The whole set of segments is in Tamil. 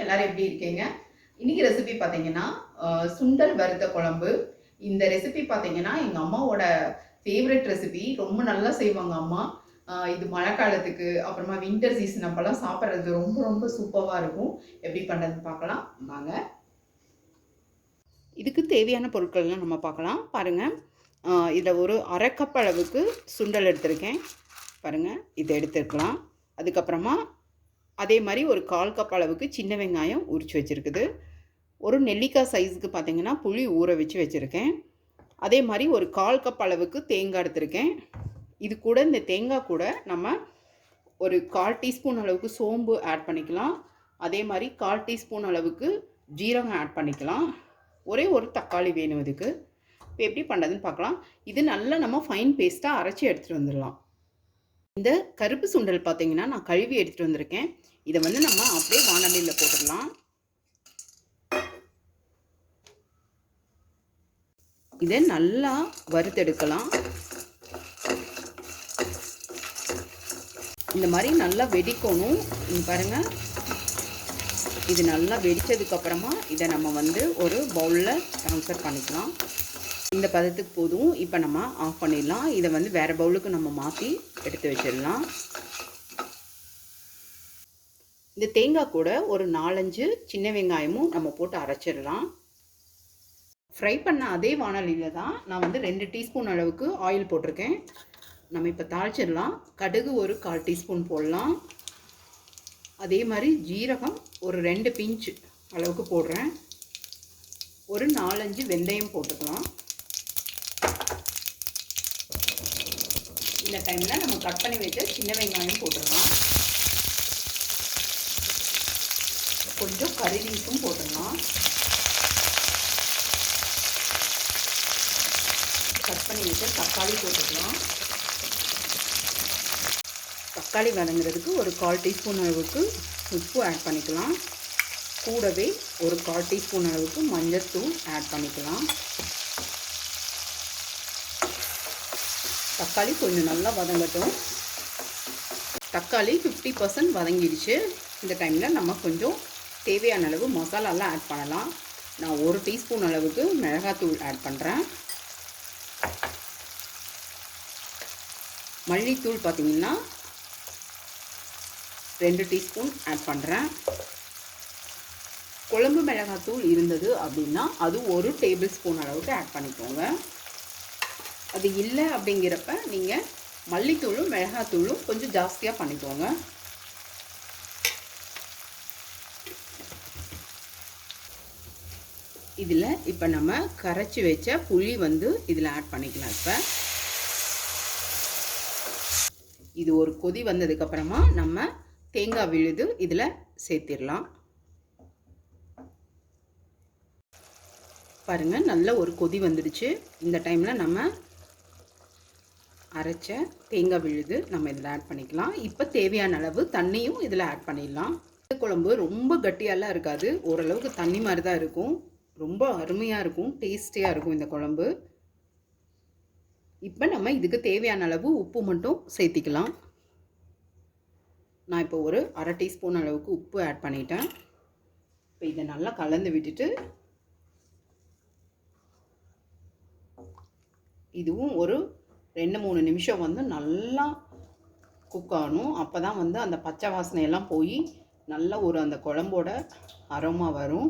எல்லாரும் எப்படி இருக்கீங்க? இன்னைக்கு ரெசிபி பார்த்தீங்கன்னா சுண்டல் வறுத்த குழம்பு. இந்த ரெசிபி பார்த்தீங்கன்னா எங்க அம்மாவோட ஃபேவரட் ரெசிபி. ரொம்ப நல்லா செய்வாங்க அம்மா. இது மழைக்காலத்துக்கு அப்புறமா வின்டர் சீசன் அப்பெல்லாம் சாப்பிட்றது ரொம்ப ரொம்ப சூப்பராக இருக்கும். எப்படி பண்ணுறதுன்னு பார்க்கலாம் வாங்க. இதுக்கு தேவையான பொருட்கள்லாம் நம்ம பார்க்கலாம். பாருங்கள், இதில் ஒரு அரை கப் அளவுக்கு சுண்டல் எடுத்திருக்கேன். பாருங்கள், இதை எடுத்துருக்கலாம். அதுக்கப்புறமா அதே மாதிரி ஒரு 1/4 கப் அளவுக்கு சின்ன வெங்காயம் உரித்து வச்சுருக்குது. ஒரு நெல்லிக்காய் சைஸுக்கு பார்த்திங்கன்னா புளி ஊற வச்சு வச்சுருக்கேன். அதே மாதிரி ஒரு 1/4 கப் அளவுக்கு தேங்காய் எடுத்திருக்கேன். இது கூட இந்த தேங்காய் கூட நம்ம ஒரு 1/4 டீஸ்பூன் அளவுக்கு சோம்பு ஆட் பண்ணிக்கலாம். அதே மாதிரி 1/4 டீஸ்பூன் அளவுக்கு ஜீரகம் ஆட் பண்ணிக்கலாம். ஒரே ஒரு தக்காளி வேணும் இதுக்கு. இப்போ எப்படி பண்ணுறதுன்னு பார்க்கலாம். இது நல்லா நம்ம ஃபைன் பேஸ்ட்டாக அரைச்சி எடுத்துகிட்டு வந்துடலாம். இந்த கருப்பு சுண்டல் பார்த்தீங்கன்னா நான் கழுவி எடுத்துகிட்டு வந்திருக்கேன். இதை வந்து நம்ம அப்படியே வானலியில் போட்டுடலாம். இதை நல்லா வறுத்தெடுக்கலாம். இந்த மாதிரி நல்லா வெடிக்கணும். பாருங்கள், இது நல்லா வெடித்ததுக்கப்புறமா இதை நம்ம வந்து ஒரு பவுலில் ட்ரான்ஸ்ஃபர் பண்ணிக்கலாம். இந்த பதத்துக்கு போதும். இப்போ நம்ம ஆஃப் பண்ணிடலாம். இதை வந்து வேறு பவுலுக்கு நம்ம மாற்றி எடுத்து வச்சிடலாம். இந்த தேங்காய் கூட ஒரு 4-5 சின்ன வெங்காயமும் நம்ம போட்டு அரைச்சிடலாம். ஃப்ரை பண்ண அதே வானலியில் தான் நான் வந்து 2 டீஸ்பூன் அளவுக்கு ஆயில் போட்டிருக்கேன். நம்ம இப்போ தாளிச்சிடலாம். கடுகு ஒரு 1/4 டீஸ்பூன் போடலாம். அதே மாதிரி ஜீரகம் ஒரு 2 பிஞ்ச் அளவுக்கு போடுறேன். ஒரு 4-5 வெந்தயம் போட்டுக்கலாம். இந்த டைமில் நம்ம கட் பண்ணி வச்ச சின்ன வெங்காயம் போட்டுடலாம். கொஞ்சம் கறி லீஃபும் போட்டுடலாம். கட் பண்ணி வச்ச தக்காளி போட்டுக்கலாம். தக்காளி வதங்குறதுக்கு ஒரு 1/4 டீஸ்பூன் அளவுக்கு உப்பு ஆட் பண்ணிக்கலாம். கூடவே ஒரு 1/4 டீஸ்பூன் அளவுக்கு மஞ்சள்தூள் ஆட் பண்ணிக்கலாம். தக்காளி கொஞ்சம் நல்லா வதங்கட்டும். தக்காளி 50% வதங்கிடுச்சு. இந்த டைமில் நம்ம கொஞ்சம் தேவையான அளவு மசாலாலாம் ஆட் பண்ணலாம். நான் 1 டீஸ்பூன் அளவுக்கு மிளகாத்தூள் ஆட் பண்ணுறேன். மல்லித்தூள் பார்த்திங்கன்னா 2 டீஸ்பூன் ஆட் பண்ணுறேன். குழம்பு மிளகாத்தூள் இருந்தது அப்படின்னா அது 1 டேபிள் ஸ்பூன் அளவுக்கு ஆட் பண்ணிக்கோங்க. அது இல்லை அப்படிங்கிறப்ப நீங்கள் மல்லித்தூளும் மிளகாத்தூளும் கொஞ்சம் ஜாஸ்தியாக பண்ணிக்கோங்க. இதில் இப்போ நம்ம கரைச்சி வச்ச புளி வந்து இதில் ஆட் பண்ணிக்கலாம். இப்போ இது ஒரு கொதி வந்ததுக்கப்புறமா நம்ம தேங்காய் விழுது இதில் சேர்த்திடலாம். பாருங்கள், நல்ல ஒரு கொதி வந்துடுச்சு. இந்த டைமில் நம்ம அரைச்ச தேங்காய் விழுது நம்ம இதில் ஆட் பண்ணிக்கலாம். இப்போ தேவையான அளவு தண்ணியும் இதில் ஆட் பண்ணிடலாம். இந்த குழம்பு ரொம்ப கட்டியாலாம் இருக்காது, ஓரளவுக்கு தண்ணி மாதிரி தான் இருக்கும். ரொம்ப அருமையாக இருக்கும், டேஸ்டியாக இருக்கும் இந்த குழம்பு. இப்போ நம்ம இதுக்கு தேவையான அளவு உப்பு மட்டும் சேர்த்திக்கலாம். நான் இப்போ ஒரு 1/2 டீஸ்பூன் அளவுக்கு உப்பு ஆட் பண்ணிட்டேன். இப்போ இதை நல்லா கலந்து விட்டுட்டு இதுவும் ஒரு 2-3 நிமிஷம் வந்து நல்லா குக் ஆகணும். அப்போ தான் வந்து அந்த பச்சை வாசனையெல்லாம் போய் நல்ல ஒரு அந்த குழம்போட அரோமா வரும்.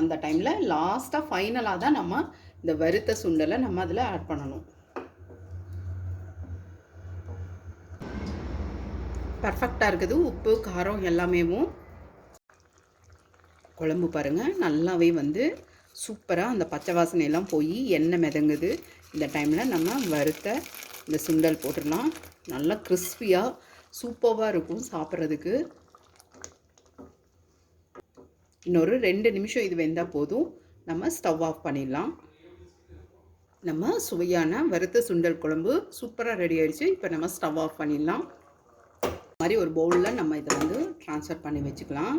அந்த டைமில் லாஸ்ட்டாக ஃபைனலாக தான் நம்ம இந்த வறுத்த சுண்டலை நம்ம அதில் ஆட் பண்ணணும். பர்ஃபெக்டாக இருக்குது உப்பு காரம் எல்லாமேவும். குழம்பு பாருங்கள், நல்லாவே வந்து சூப்பராக அந்த பச்சை வாசனையெல்லாம் போய் எண்ணெய் மிதங்குது. இந்த டைமில் நம்ம வறுத்த இந்த சுண்டல் போட்டுடலாம். நல்லா கிறிஸ்பியாக சூப்பராக இருக்கும் சாப்பிட்றதுக்கு. இன்னொரு 2 நிமிஷம் இது வெந்தால் போதும். நம்ம ஸ்டவ் ஆஃப் பண்ணிடலாம். நம்ம சுவையான வறுத்த சுண்டல் குழம்பு சூப்பராக ரெடி ஆகிடுச்சு. இப்போ நம்ம ஸ்டவ் ஆஃப் பண்ணிடலாம். இந்த மாதிரி ஒரு பவுலில் நம்ம இதை வந்து ட்ரான்ஸ்ஃபர் பண்ணி வச்சுக்கலாம்.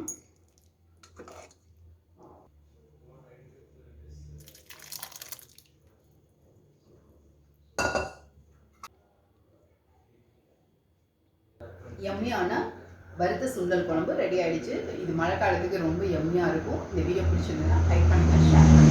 யம்மியான வறுத்த சுண்டல் குழம்பு ரெடி ஆகிடுச்சு. இது மழை காலத்துக்கு ரொம்ப எம்மியாக இருக்கும். இந்த வீடியோ பிடிச்சிருந்ததுன்னா லைக் பண்ணுங்கள், ஷேர் பண்ணுங்கள்.